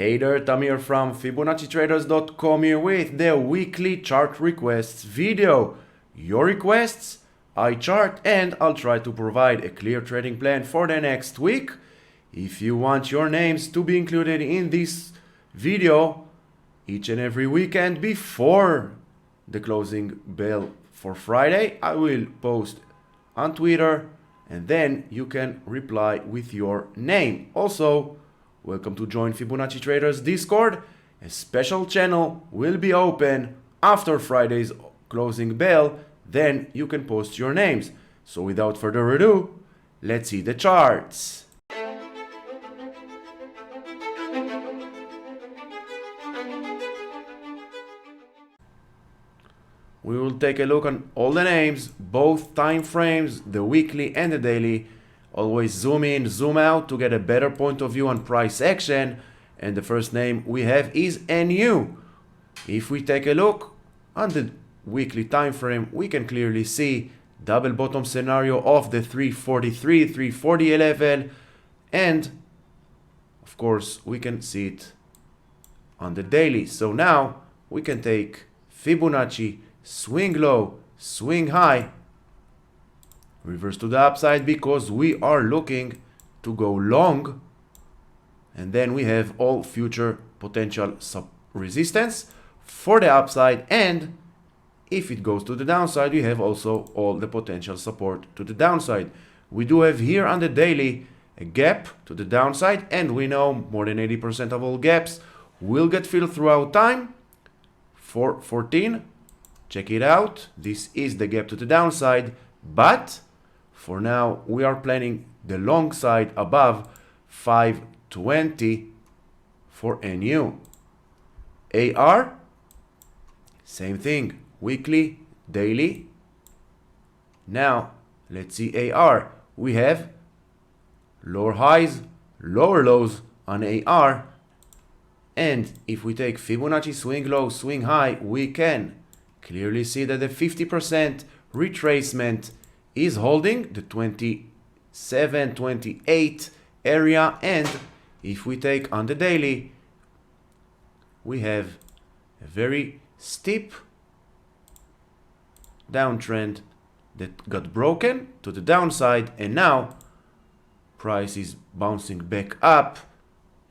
Hey there, Tamir from Fibonacci-Traders.com here with the weekly chart requests video. Your requests, I chart, and I'll try to provide a clear trading plan for the next week. If you want your names to be included in this video each and every weekend before the closing bell for Friday, I will post on Twitter and then you can reply with your name. Also, welcome to join Fibonacci Traders Discord. A special channel will be open after Friday's closing bell. Then you can post your names. So without further ado, let's see the charts. We will take a look on all the names, both time frames, the weekly and the daily. Always zoom in, zoom out to get a better point of view on price action. And the first name we have is NU. If we take a look on the weekly time frame, we can clearly see double bottom scenario of the 343, 340 level. And of course, we can see it on the daily. So now we can take Fibonacci, swing low, swing high, reverse to the upside because we are looking to go long, and then we have all future potential resistance for the upside, and if it goes to the downside, we have also all the potential support to the downside. We do have here on the daily a gap to the downside, and we know more than 80% of all gaps will get filled throughout time. 414, check it out. This is the gap to the downside, but for now we are planning the long side above 520 for NU. AR, same thing, weekly, daily. Now let's see AR. We have lower highs, lower lows on AR, and if we take Fibonacci swing low, swing high, we can clearly see that the 50% retracement is holding the 27, 28 area, and if we take on the daily, we have a very steep downtrend that got broken to the downside, and now price is bouncing back up.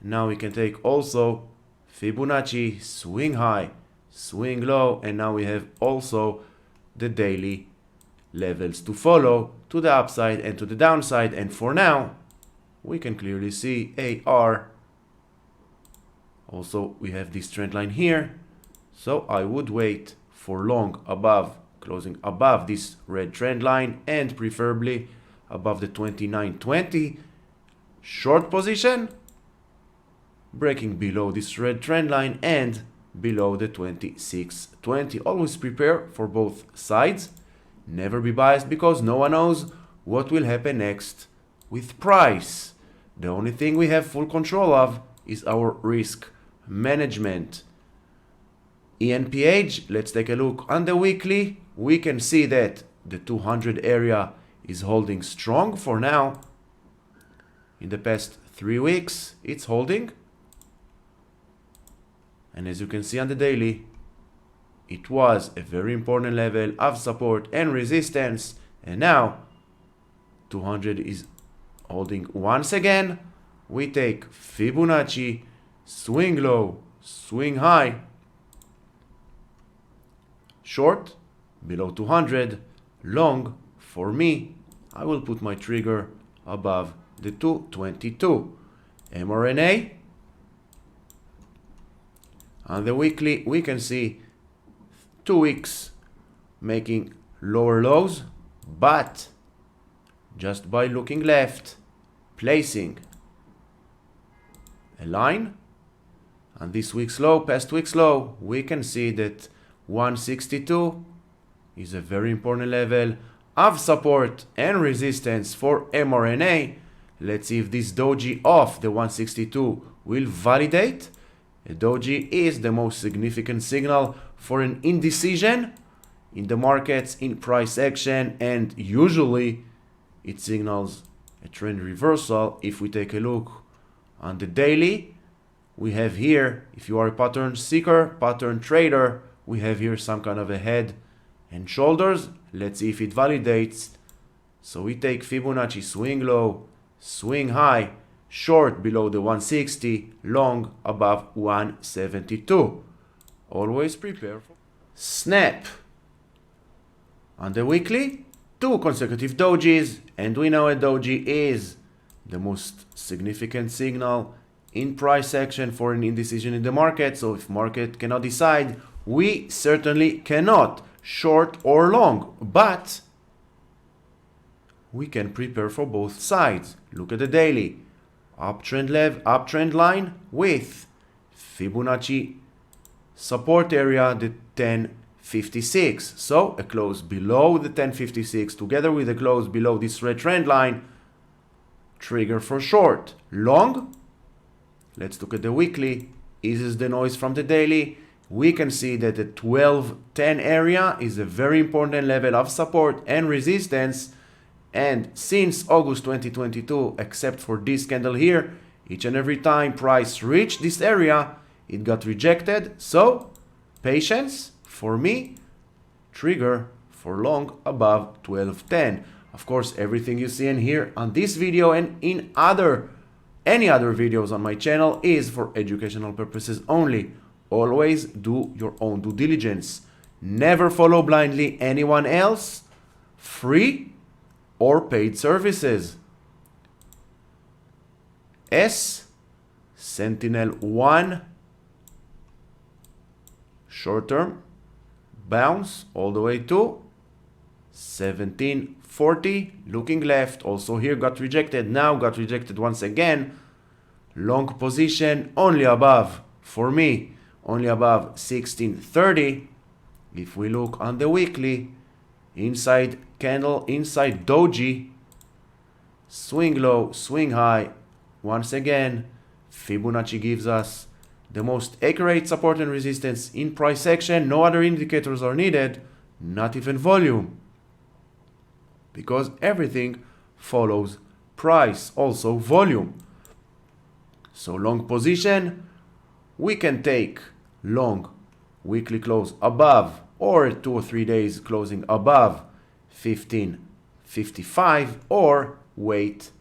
Now we can take also Fibonacci swing high, swing low, and now we have also the daily levels to follow to the upside and to the downside. And for now we can clearly see AR. Also we have this trend line here, so I would wait for long above, closing above this red trend line, and preferably above the 29.20. Short position breaking below this red trend line and below the 26.20. Always prepare for both sides. Never be biased because no one knows what will happen next with price. The only thing we have full control of is our risk management. ENPH, let's take a look on the weekly. We can see that the 200 area is holding strong for now. In the past 3 weeks, it's holding. And as you can see on the daily, it was a very important level of support and resistance, and now 200 is holding once again. We take Fibonacci, swing low, swing high, short below 200, long for me, I will put my trigger above the 222. mRNA, on the weekly we can see 2 weeks making lower lows, but just by looking left, placing a line on this week's low, past week's low, we can see that 162 is a very important level of support and resistance for mRNA. Let's see if this doji of the 162 will validate. A doji is the most significant signal for an indecision in the markets in price action, and usually it signals a trend reversal. If we take a look on the daily, we have here, if you are a pattern seeker, pattern trader, we have here some kind of a head and shoulders. Let's see if it validates. So we take Fibonacci swing low, swing high, short below the 160, long above 172. Always prepare for snap. On the weekly, 2 consecutive dojis, and we know a doji is the most significant signal in price action for an indecision in the market. So if market cannot decide, we certainly cannot short or long, but we can prepare for both sides. Look at the daily. Uptrend line with Fibonacci support area, the 1056. So a close below the 1056 together with a close below this red trend line, trigger for short. Long, let's look at the weekly, eases the noise from the daily. We can see that the 1210 area is a very important level of support and resistance. And since August 2022, except for this candle here, each and every time price reached this area, it got rejected. So patience for me, trigger for long above 1210. Of course, everything you see in here on this video and in any other videos on my channel is for educational purposes only. Always do your own due diligence. Never follow blindly anyone else, free or paid services. S, Sentinel 1, short term, bounce all the way to 1740, looking left. Also here got rejected, now got rejected once again. Long position only above, for me, only above 1630. If we look on the weekly, inside candle, inside doji, swing low, swing high. Once again, Fibonacci gives us the most accurate support and resistance in price action. No other indicators are needed, not even volume, because everything follows price, also volume. So long position, we can take long weekly close above, or 2 or 3 days closing above 1555, or wait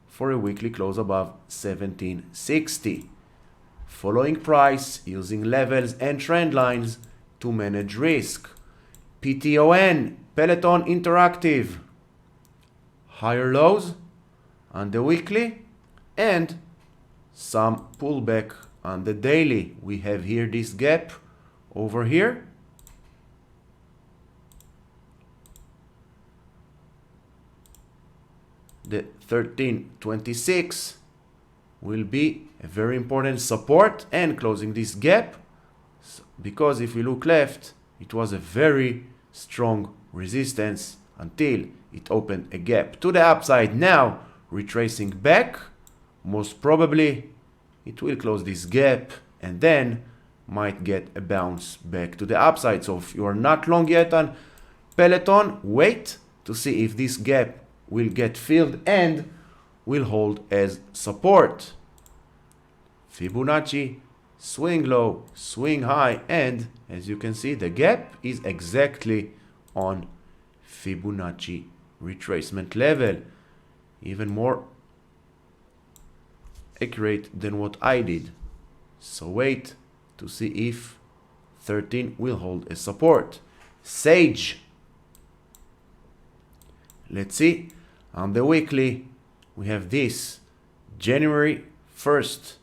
for a weekly close above 1760. Following price, using levels and trend lines to manage risk. PTON, Peloton Interactive, higher lows on the weekly and some pullback on the daily. We have here this gap over here. The 1326 will be a very important support, and closing this gap, because if we look left, it was a very strong resistance until it opened a gap to the upside. Now retracing back, most probably it will close this gap and then might get a bounce back to the upside. So if you are not long yet on Peloton, wait to see if this gap will get filled and will hold as support. Fibonacci, swing low, swing high, and as you can see, the gap is exactly on Fibonacci retracement level. Even more accurate than what I did. So wait to see if 13 will hold as support. Sage. Let's see. On the weekly, we have this January 1st,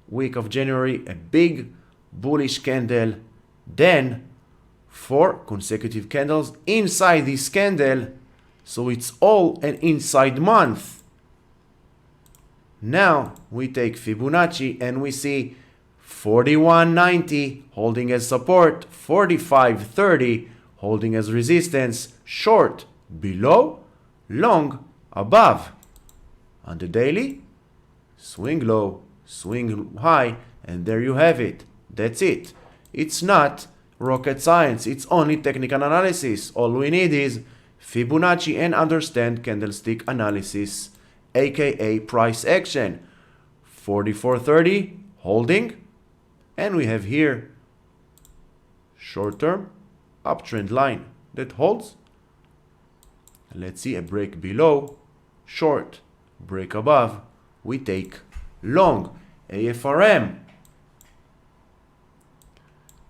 week of January, a big bullish candle, then 4 consecutive candles inside this candle, so it's all an inside month. Now we take Fibonacci and we see 4190 holding as support, 4530 holding as resistance, short below, long above. On the daily, swing low, swing high, and there you have it. That's it. It's not rocket science, it's only technical analysis. All we need is Fibonacci and understand candlestick analysis, aka price action. 4430 holding, and we have here short-term uptrend line that holds. Let's see a break below, short, break above, we take long. AFRM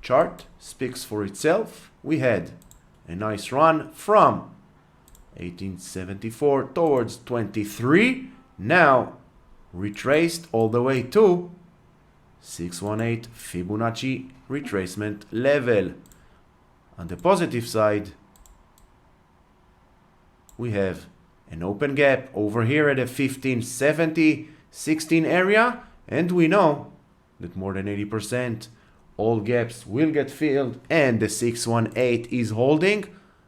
chart speaks for itself. We had a nice run from 1874 towards 23, now retraced all the way to 618 Fibonacci retracement level. On the positive side, we have an open gap over here at a 1570 16 area, and we know that more than 80% all gaps will get filled, and the 618 is holding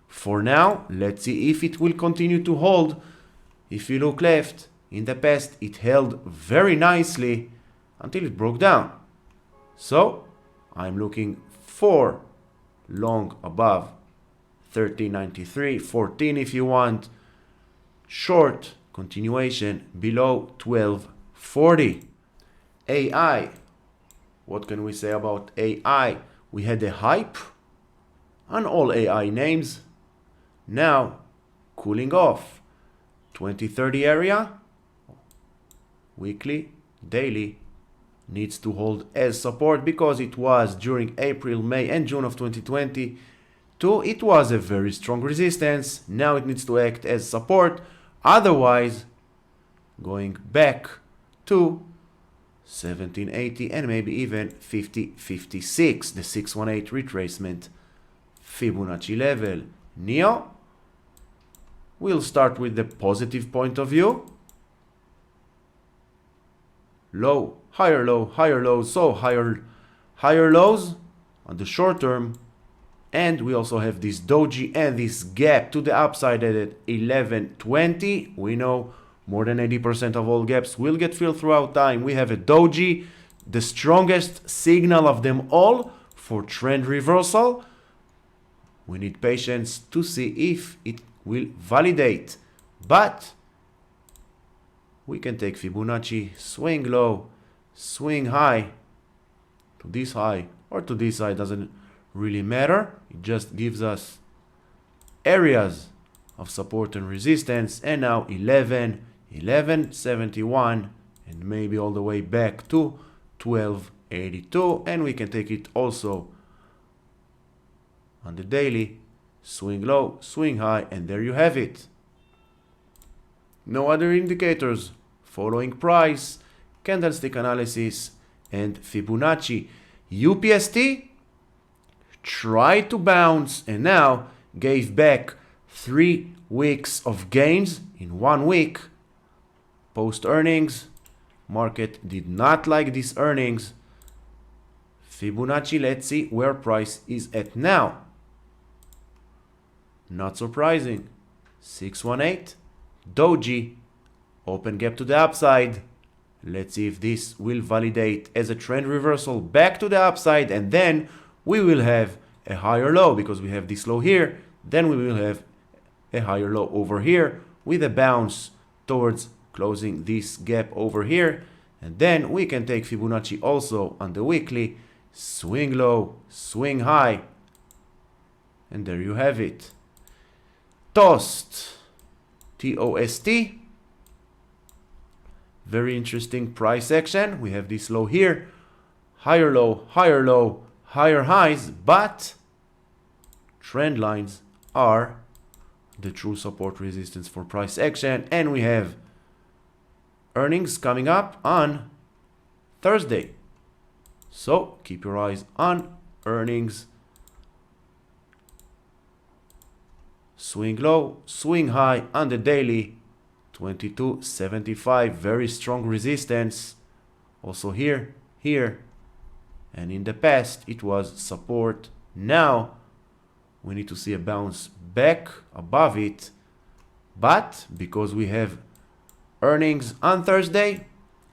for now. Let's see if it will continue to hold. If you look left, in the past it held very nicely until it broke down. So I'm looking for long above 1393, 14 if you want, short continuation below 1240. AI, what can we say about AI? We had a hype on all AI names, now cooling off. 2030 area, weekly, daily, needs to hold as support because it was during April, May and June of 2022. It was a very strong resistance. Now it needs to act as support. Otherwise, going back to 1780 and maybe even 5056, the 618 retracement Fibonacci level. NEO, we'll start with the positive point of view. Low, higher low, higher lows, so higher lows on the short term. And we also have this doji and this gap to the upside at 1120. We know more than 80% of all gaps will get filled throughout time. We have a doji, the strongest signal of them all for trend reversal. We need patience to see if it will validate. But we can take Fibonacci, swing low, swing high, to this high or to this high, doesn't really matter. It just gives us areas of support and resistance. And now 1171 and maybe all the way back to 1282, and we can take it also on the daily, swing low, swing high, and there you have it. No other indicators following price, candlestick analysis, and Fibonacci. UPST tried to bounce and now gave back 3 weeks of gains in 1 week. Post earnings, market did not like these earnings. Fibonacci, let's see where price is at now. Not surprising, 618, doji, open gap to the upside. Let's see if this will validate as a trend reversal back to the upside, and then we will have a higher low because we have this low here. Then we will have a higher low over here with a bounce towards closing this gap over here. And then we can take Fibonacci also on the weekly, swing low, swing high. And there you have it. TOST, T-O-S-T. Very interesting price action. We have this low here, higher low, higher highs, but trend lines are the true support resistance for price action. And we have earnings coming up on Thursday. So keep your eyes on earnings. Swing low, swing high on the daily, 2275, very strong resistance. Also here, and in the past it was support. Now we need to see a bounce back above it, but because we have earnings on Thursday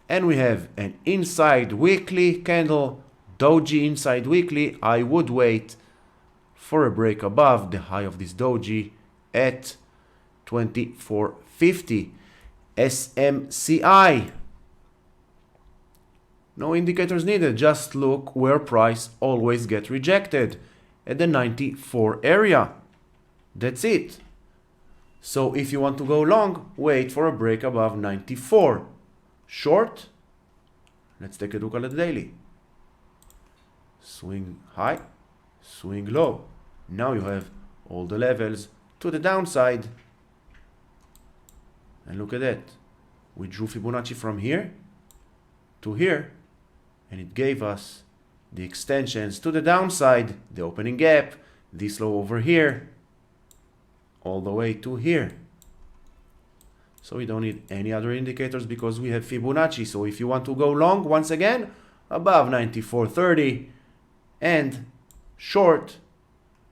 and we have an inside weekly candle, doji inside weekly, I would wait for a break above the high of this doji at 2450. SMCI, No indicators needed, just look where price always gets rejected, at the 94 area. That's it. So if you want to go long, wait for a break above 94. Short, let's take a look at the daily. Swing high, swing low. Now you have all the levels to the downside. And look at that. We drew Fibonacci from here to here, and it gave us the extensions to the downside, the opening gap, this low over here, all the way to here. So we don't need any other indicators because we have Fibonacci. So if you want to go long, once again, above 94.30, and short,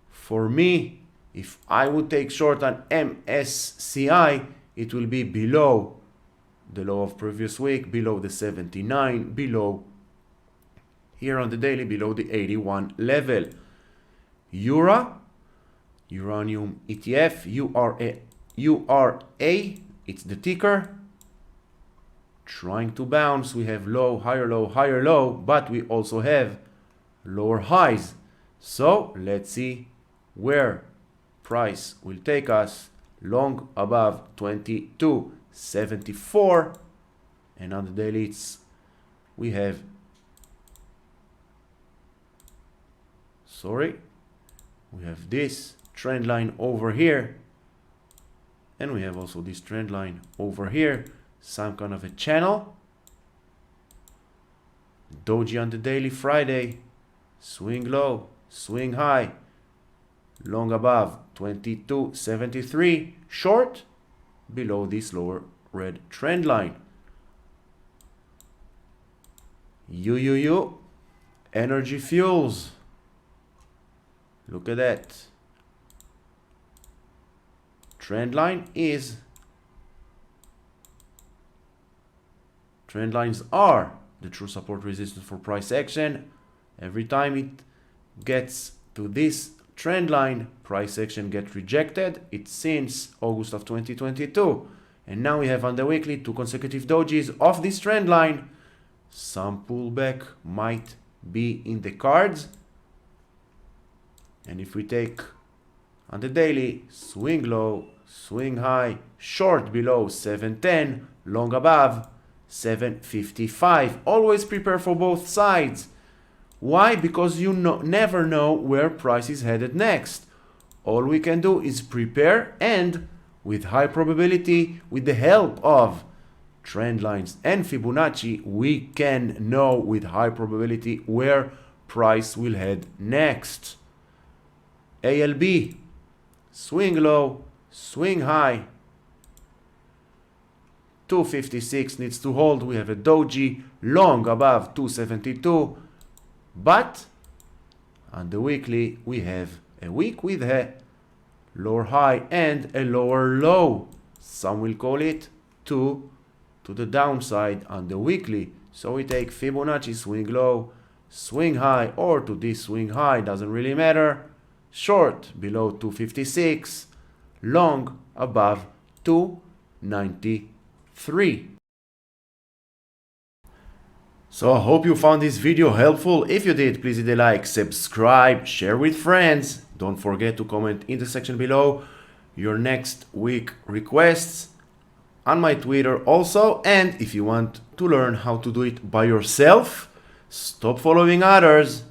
for me, if I would take short on MSCI, it will be below the low of previous week, below the 79, below here on the daily, below the 81 level. Uranium ETF, URA, it's the ticker. Trying to bounce, we have low, higher low, but we also have lower highs. So let's see where price will take us. Long above 22.74, and on the daily we have this trend line over here, and we have also this trend line over here, some kind of a channel. Doji on the daily Friday, swing low, swing high, long above 22.73, short below this lower red trend line. Energy fuels, look at that. Trend lines are the true support resistance for price action. Every time it gets to this trend line, price action gets rejected. It's since August of 2022, and now we have on the weekly 2 consecutive dojis off this trend line. Some pullback might be in the cards, and if we take on the daily, swing low, swing high, short below 710, long above 755. Always prepare for both sides. Why? Because you never know where price is headed next. All we can do is prepare, and with high probability, with the help of trend lines and Fibonacci, we can know with high probability where price will head next. ALB, swing low, swing high, 256 needs to hold. We have a doji long above 272. But on the weekly, we have a week with a lower high and a lower low. Some will call it 2 to the downside on the weekly. So we take Fibonacci, swing low, swing high, or to this swing high, doesn't really matter. Short below 256, long above 293. So I hope you found this video helpful. If you did, please hit a like, subscribe, share with friends. Don't forget to comment in the section below your next week requests on my Twitter also. And if you want to learn how to do it by yourself, stop following others.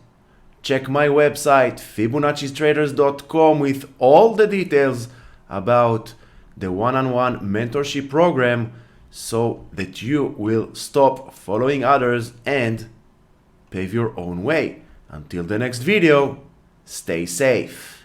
Check my website Fibonaccis-Traders.com with all the details about the one-on-one mentorship program, so that you will stop following others and pave your own way. Until the next video, stay safe.